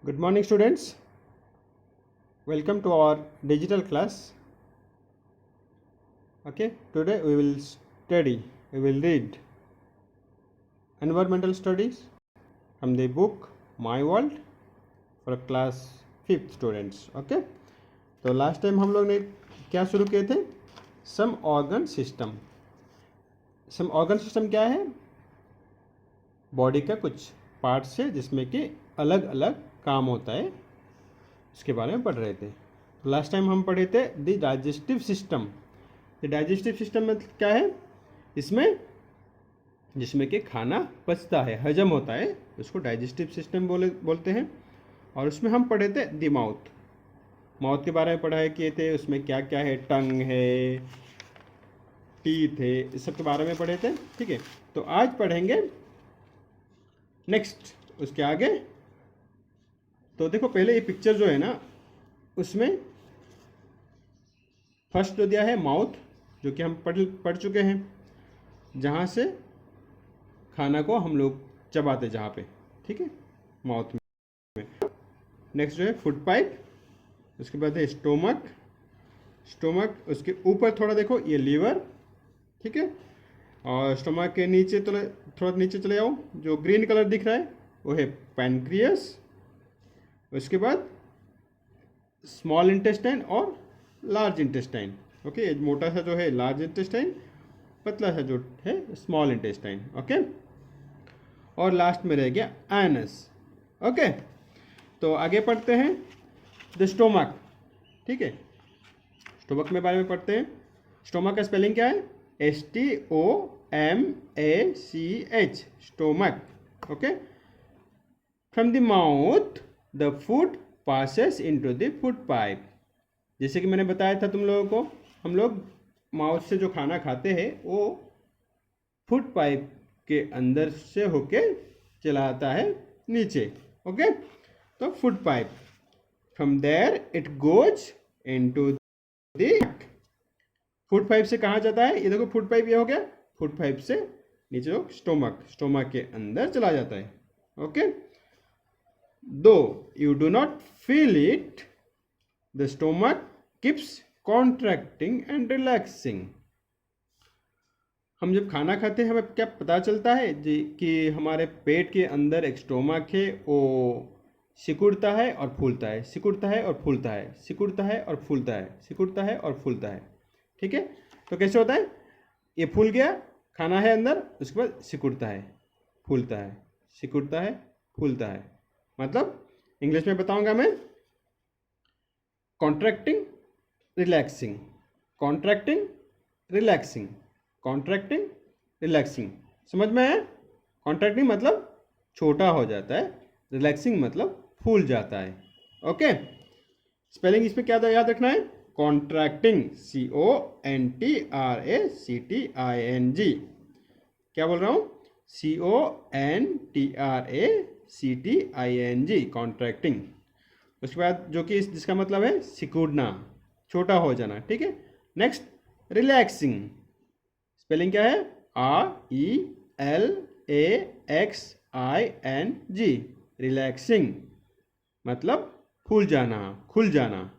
Good morning, students. Welcome to our digital class. Okay, today we will read environmental studies from the book My World for class 5th students. Okay, तो last time हम लोग ने क्या शुरू किए थे? Some organ system. Some organ system क्या है? बॉडी का कुछ पार्ट्स है जिसमें कि अलग अलग काम होता है, इसके बारे में पढ़ रहे थे. लास्ट टाइम हम पढ़े थे the digestive system. The digestive system में क्या है? इसमें जिसमें कि खाना पचता है, हजम होता है, उसको डाइजेस्टिव सिस्टम बोलते हैं. और उसमें हम पढ़े थे द माउथ. माउथ के बारे में पढ़ाई किए थे. उसमें क्या क्या है? टंग है, टीथ है, इस सब के बारे में पढ़े थे. ठीक है, तो आज पढ़ेंगे नेक्स्ट उसके आगे. तो देखो, पहले ये पिक्चर जो है ना, उसमें फर्स्ट जो दिया है माउथ, जो कि हम पढ़ चुके हैं, जहाँ से खाना को हम लोग चबाते जहाँ पे. ठीक है, माउथ में. नेक्स्ट जो है फूड पाइप. उसके बाद है स्टोमक. स्टोमक उसके ऊपर थोड़ा देखो, ये लीवर. ठीक है, और स्टोमक के नीचे थोड़ा नीचे चले जाओ, जो ग्रीन कलर दिख रहा है वो है पैनक्रियस. उसके बाद स्मॉल इंटेस्टाइन और लार्ज इंटेस्टाइन. ओके, मोटा सा जो है लार्ज इंटेस्टाइन, पतला सा जो है स्मॉल इंटेस्टाइन. ओके, और लास्ट में रह गया एनस. ओके, तो आगे पढ़ते हैं द स्टोमक. ठीक है, स्टोमक में बारे में पढ़ते हैं. स्टोमक का स्पेलिंग क्या है? STOMACH, stomach. Okay, from the mouth the food passes into the food pipe. जैसे कि मैंने बताया था तुम लोगों को, हम लोग माउथ से जो खाना खाते हैं वो फूड पाइप के अंदर से होके चला आता है नीचे. ओके, तो food pipe, from there it goes into the. Food pipe से कहाँ जाता है? ये देखो, फूड पाइप ये हो गया. फूड पाइप से नीचे जो स्टोमक के अंदर चला जाता है. Okay, though you do not feel it, the stomach keeps contracting and relaxing. हम जब खाना खाते हैं हमें क्या पता चलता है जी कि हमारे पेट के अंदर एक स्टोमक है, वो सिकुड़ता है और फूलता है, सिकुड़ता है और फूलता है, सिकुड़ता है और फूलता है, सिकुड़ता है और फूलता है. ठीक है, तो कैसे होता है? ये फूल गया, खाना है अंदर, उसके बाद सिकुड़ता है, फूलता है, सिकुड़ता है, फूलता है. मतलब इंग्लिश में बताऊंगा मैं, contracting relaxing, contracting relaxing, contracting relaxing. समझ में है? कॉन्ट्रैक्टिंग मतलब छोटा हो जाता है, रिलैक्सिंग मतलब फूल जाता है. ओके, स्पेलिंग इसमें क्या याद रखना है? Contracting, CONTRACTING. क्या बोल रहा हूँ? CONTRACTING, contracting. उसके बाद जो कि जिसका मतलब है सिकुड़ना, छोटा हो जाना. ठीक है, नेक्स्ट रिलैक्सिंग. स्पेलिंग क्या है? RELAXING, रिलैक्सिंग मतलब फूल जाना, खुल जाना.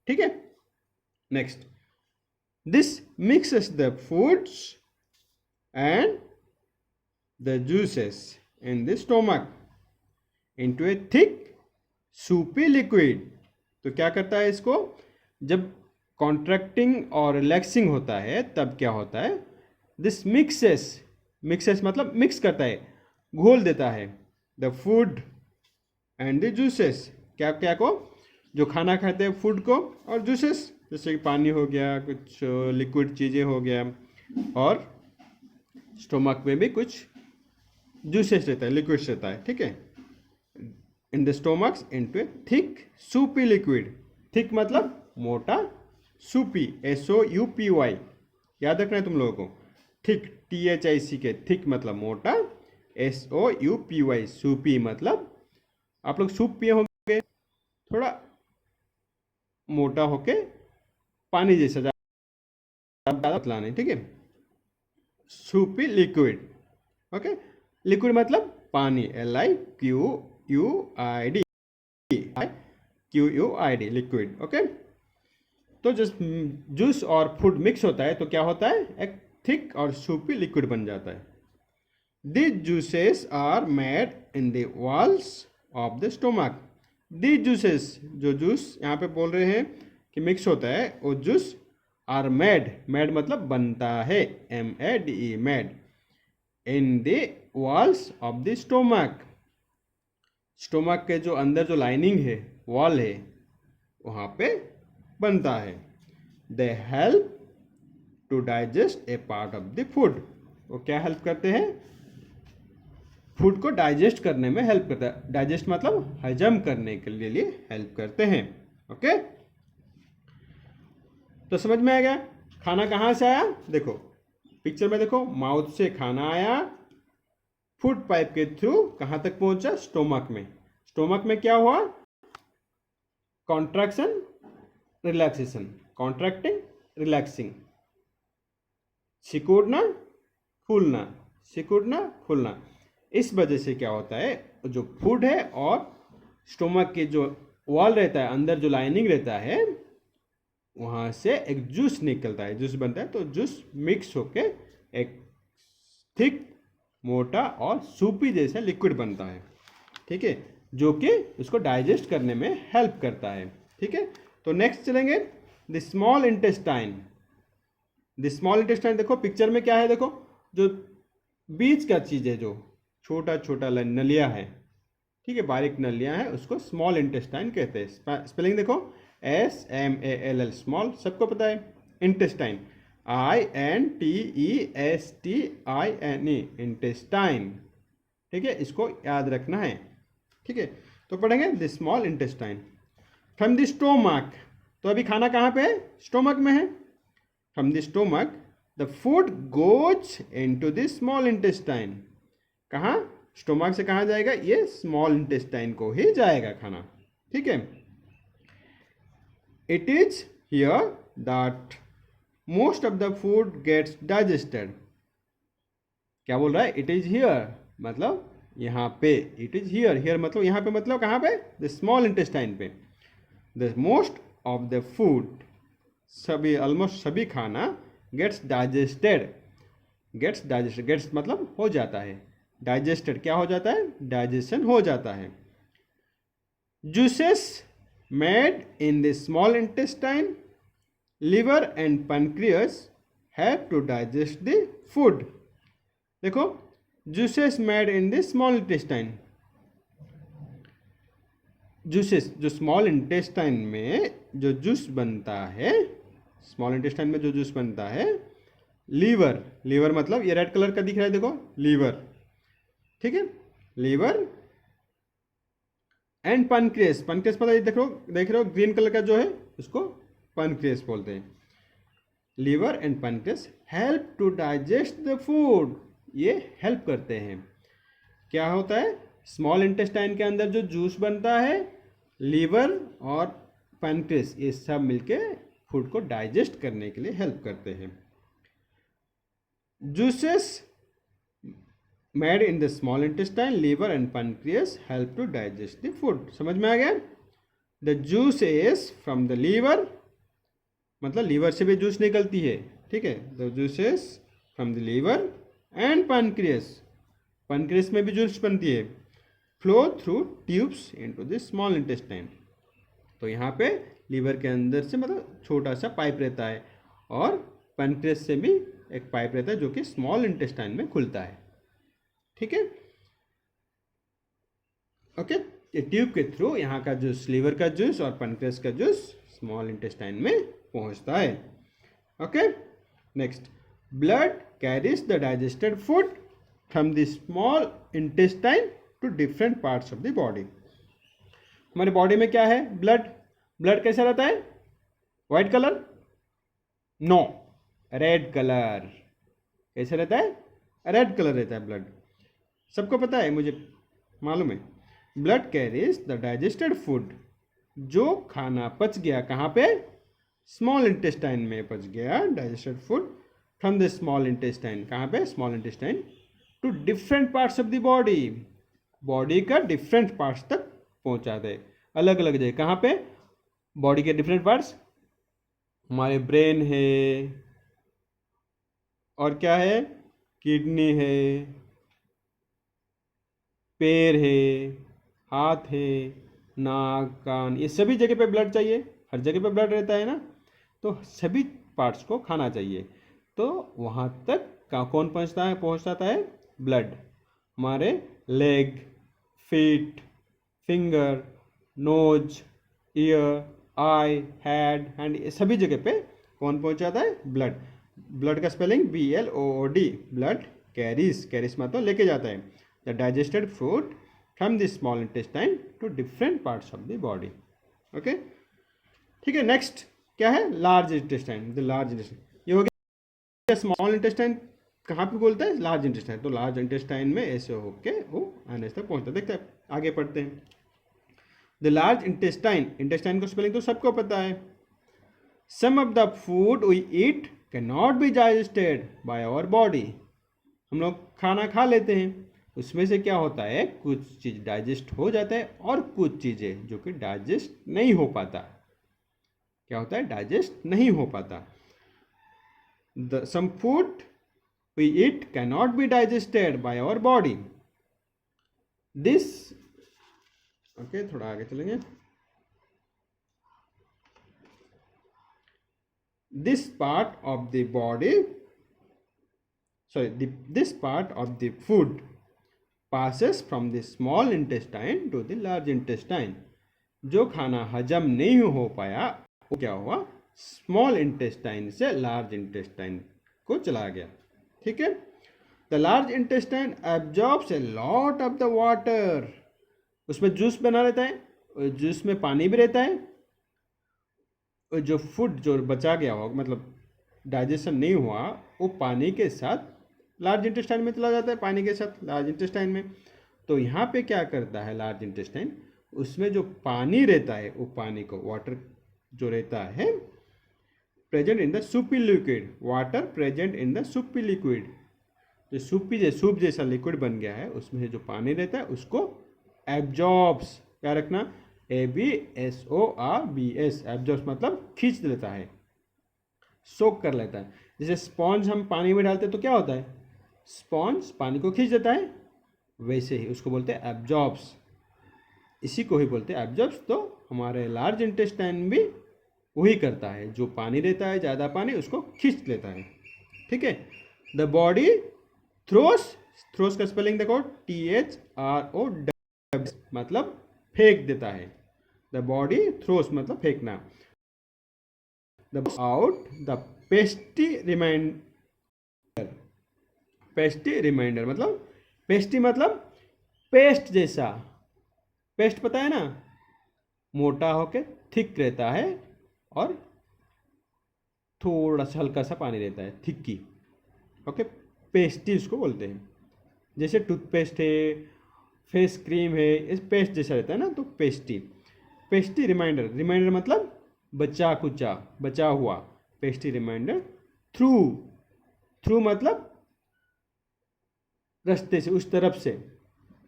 ठीक है, next, this mixes the foods and the juices in the stomach into a thick soupy liquid. तो क्या करता है इसको? जब कॉन्ट्रैक्टिंग और रिलैक्सिंग होता है तब क्या होता है? दिस मिक्सेस मतलब मिक्स करता है, घोल देता है, the food and the juices. क्या क्या को? जो खाना खाते हैं फूड को, और जूसेस जैसे कि पानी हो गया, कुछ लिक्विड चीज़ें हो गया, और स्टोमक में भी कुछ जूसेस रहता है, लिक्विड रहता है. ठीक है, in the stomachs into A thick Supi liquid. Thick मतलब मोटा, सूपी SOUPY. याद रखना है तुम लोगों को. थिक THIC के, थिक मतलब मोटा, SOUPY सूपी मतलब, आप लोग सूप पिए होंगे, थोड़ा मोटा होके पानी जैसा, ज़्यादा पतला नहीं. ठीक है, सूपी लिक्विड. ओके, लिक्विड मतलब पानी, LIQUID. QUID, liquid. ओके, तो जब जूस और फूड मिक्स होता है तो क्या होता है, एक थिक और सूपी लिक्विड बन जाता है। These juices are made in the walls of the stomach. These juices, जो जूस यहाँ पे बोल रहे हैं कि मिक्स होता है, वो जूस आर मेड मतलब बनता है, MADE, made, in the walls of the stomach. Stomach के जो अंदर जो लाइनिंग है, वॉल है, वहाँ पे बनता है। They help to digest a part of the food. वो क्या हेल्प करते हैं, फूड को डाइजेस्ट करने में हेल्प करता है। डाइजेस्ट मतलब हजम करने के लिए हेल्प करते हैं। ओके, तो समझ में आ गया खाना कहाँ से आया। देखो पिक्चर में देखो, माउथ से खाना आया, फूड पाइप के थ्रू कहाँ तक पहुंचा, स्टोमक में। स्टोमक में क्या हुआ, कॉन्ट्रैक्शन रिलैक्सेशन, कॉन्ट्रैक्टिंग रिलैक्सिंग, सिकुड़ना फूलना, सिकुड़ना फूलना। इस वजह से क्या होता है, जो फूड है और स्टोमक के जो वॉल रहता है, अंदर जो लाइनिंग रहता है, वहाँ से एक जूस निकलता है, जूस बनता है। तो जूस मिक्स होके एक थिक, मोटा और सूपी जैसा लिक्विड बनता है, ठीक है, जो कि उसको डाइजेस्ट करने में हेल्प करता है। ठीक है, तो नेक्स्ट चलेंगे the small intestine. The small intestine देखो पिक्चर में क्या है, देखो जो बीच का चीज़ है, जो छोटा छोटा नलियाँ है, ठीक है, बारीक नलियाँ हैं, उसको स्मॉल इंटेस्टाइन कहते हैं। स्पेलिंग देखो, SMALL, स्मॉल सबको पता है, इंटेस्टाइन INTESTINE, इंटेस्टाइन, ठीक है, इसको याद रखना है। ठीक है, तो पढ़ेंगे the small intestine from the stomach. तो अभी खाना कहाँ पे है, स्टोमक में है। From the stomach the food goes into the small intestine. कहाँ, स्टोमक से कहाँ जाएगा, ये स्मॉल इंटेस्टाइन को ही जाएगा खाना। ठीक है, it is here that most of the food gets digested. क्या बोल रहा है, इट इज हियर मतलब यहाँ पे, इट इज हियर, हियर मतलब यहाँ पे, मतलब कहाँ पे, द स्मॉल इंटेस्टाइन पे। The most of the food, सभी, ऑलमोस्ट सभी खाना gets digested. Gets digested, gets मतलब हो जाता है, डाइजेस्टेड क्या हो जाता है, डाइजेशन हो जाता है। Juices made in the small intestine, liver and pancreas have to digest the food. देखो, juices made in the small intestine, juices जो स्मॉल इंटेस्टाइन में जो जूस बनता है, स्मॉल इंटेस्टाइन में जो जूस बनता है, लीवर, लीवर मतलब ये रेड कलर का दिख रहा है, देखो लीवर, ठीक है, लीवर एंड पैनक्रियास। पैनक्रियास मतलब ये देख रहे हो ग्रीन कलर का जो है, उसको पैनक्रियास बोलते हैं। Liver and pancreas help to digest the food, ये हेल्प करते हैं। क्या होता है, स्मॉल इंटेस्टाइन के अंदर जो जूस बनता है, लीवर और पैनक्रियास ये सब मिलके फूड को डाइजेस्ट करने के लिए हेल्प करते हैं। Juices made in the small intestine, liver and pancreas help to digest the food. समझ में आ गया। The juices from the liver मतलब लीवर से भी जूस निकलती है, ठीक है, the juices from the liver and pancreas, pancreas में भी जूस बनती है, flow through tubes into the small intestine. तो यहाँ पे लीवर के अंदर से मतलब छोटा सा पाइप रहता है, और पैनक्रियास से भी एक पाइप रहता है जो कि स्मॉल इंटेस्टाइन में खुलता है, ठीक है, ओके। ये ट्यूब के थ्रू यहाँ का जूस, लीवर का जूस और पैनक्रियास का जूस स्मॉल इंटेस्टाइन में पहुँचता है, okay. Next, blood carries the digested food from the small intestine to different parts of the body. हमारे बॉडी में क्या है, ब्लड। ब्लड कैसा रहता है, white colour, no, red colour. कैसा रहता है, रेड कलर रहता है ब्लड, सबको पता है, मुझे मालूम है। Blood carries the digested food, जो खाना पच गया कहाँ पे, स्मॉल इंटेस्टाइन में पच गया digested food, from the small intestine, कहाँ पे, small intestine, to different parts of the body, body का डिफरेंट पार्ट्स तक पहुँचा दे। अलग अलग जगह। कहाँ पे? बॉडी के डिफरेंट पार्ट्स, हमारे ब्रेन है, और क्या है, किडनी है, पैर है, हाथ है, नाक, कान, ये सभी जगह पे ब्लड चाहिए। हर जगह पे ब्लड रहता है ना, तो सभी पार्ट्स को खाना चाहिए। तो वहाँ तक कौन पहुँचाता है? ब्लड। हमारे leg, feet, finger, nose, ear, eye, head, hand, ये सभी जगह पे कौन पहुँचाता है? ब्लड। ब्लड का स्पेलिंग BLOOD। ब्लड कैरीज मतलब लेके जाता है the digested food from the small intestine to different parts of the body. Okay, ठीक है। नेक्स्ट क्या है? Large intestine. The large intestine, ये हो गया स्मॉल इंटेस्टाइन। कहाँ पे बोलते हैं? Large intestine. तो लार्ज इंटेस्टाइन में ऐसे होके वो आने तक पहुँचता है। देखते हैं, आगे पढ़ते हैं। द लार्ज इंटेस्टाइन, इंटेस्टाइन को स्पेलिंग तो सबको पता है। Some of the food we eat can not be digested by our body. हम लोग खाना खा लेते हैं, उसमें से क्या होता है, कुछ चीज़ डाइजेस्ट हो जाता है और कुछ चीज़ें जो कि डाइजेस्ट नहीं हो पाता। क्या होता है? डाइजेस्ट नहीं हो पाता। Some food we eat can not be digested by our body. This, okay, थोड़ा आगे चलेंगे। This part of the body, this part of the food passes from the small intestine to the large intestine. जो खाना हजम नहीं हो पाया वो क्या हुआ? स्मॉल इंटेस्टाइन से लार्ज इंटेस्टाइन को चला गया। ठीक है। The large intestine absorbs a lot of the water. उसमें जूस बना रहता है, जूस में पानी भी रहता है। जो फूड जो बचा गया हो, मतलब डाइजेशन नहीं हुआ, वो पानी के साथ लार्ज इंटेस्टाइन में चला जाता है, पानी के साथ लार्ज इंटेस्टाइन में। तो यहाँ पे क्या करता है लार्ज इंटेस्टाइन? उसमें जो पानी रहता है, वो पानी को, वाटर जो रहता है, present in the Supi liquid, water present in the Supi liquid, जो सूप जैसा लिक्विड बन गया है, उसमें से जो पानी रहता है उसको एब्जॉर्ब्स, क्या रखना, ABSORBS, एब्जॉर्ब्स मतलब खींच लेता है, सोक कर लेता है। जैसे स्पॉन्ज हम पानी में डालते हैं तो क्या होता है? स्पॉन्ज पानी को खींच देता है, वैसे ही उसको बोलते हैं एब्जॉर्ब्स। इसी को ही बोलते हैं एब्जॉर्ब्स। तो हमारे लार्ज इंटेस्टाइन भी वही करता है, जो पानी रहता है, ज़्यादा पानी, उसको खींच लेता है। ठीक है। द बॉडी थ्रोस का स्पेलिंग देखो, THROW, मतलब फेंक देता है। द बॉडी थ्रोस मतलब फेंकना। The out the pasty remainder मतलब पेस्ट जैसा। पेस्ट पता है ना, मोटा होके थिक रहता है और थोड़ा सा हल्का सा पानी रहता है, थिक्की। ओके, पेस्टी उसको बोलते हैं। जैसे टूथपेस्ट है, फेस क्रीम है, इस पेस्ट जैसा रहता है ना, तो पेस्टी रिमाइंडर मतलब बचा हुआ। Pastry reminder. थ्रू मतलब रास्ते से, उस तरफ से।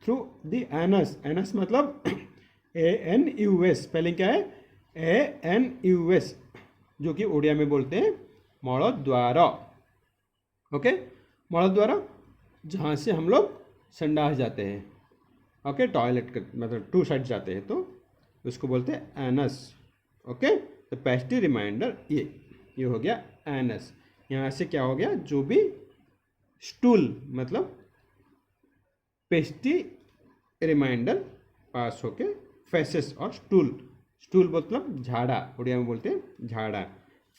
थ्रू द एनस मतलब ANUS, स्पेलिंग क्या है? ANUS, जो कि उड़िया में बोलते हैं मल द्वारा। ओके, मल द्वारा, जहाँ से हम लोग संडास जाते हैं। ओके, टॉयलेट का मतलब 2 साइड जाते हैं, तो उसको बोलते हैं एनस। ओके, तो पेस्टी रिमाइंडर ये हो गया एनस। यहाँ से क्या हो गया? जो भी स्टूल मतलब पेस्टी रिमाइंडर पास होके फेसेस और स्टूल मतलब झाड़ा, उड़िया में बोलते हैं झाड़ा।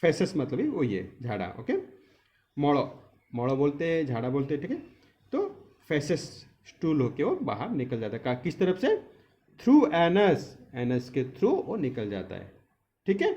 फेसेस मतलब ही वही है, झाड़ा। ओके, मोड़ो बोलते हैं, झाड़ा बोलते हैं। ठीक है, तो फेसेस स्टूल होके वो बाहर निकल जाता है। किस तरफ से? थ्रू एनस के थ्रू वो निकल जाता है। ठीक है।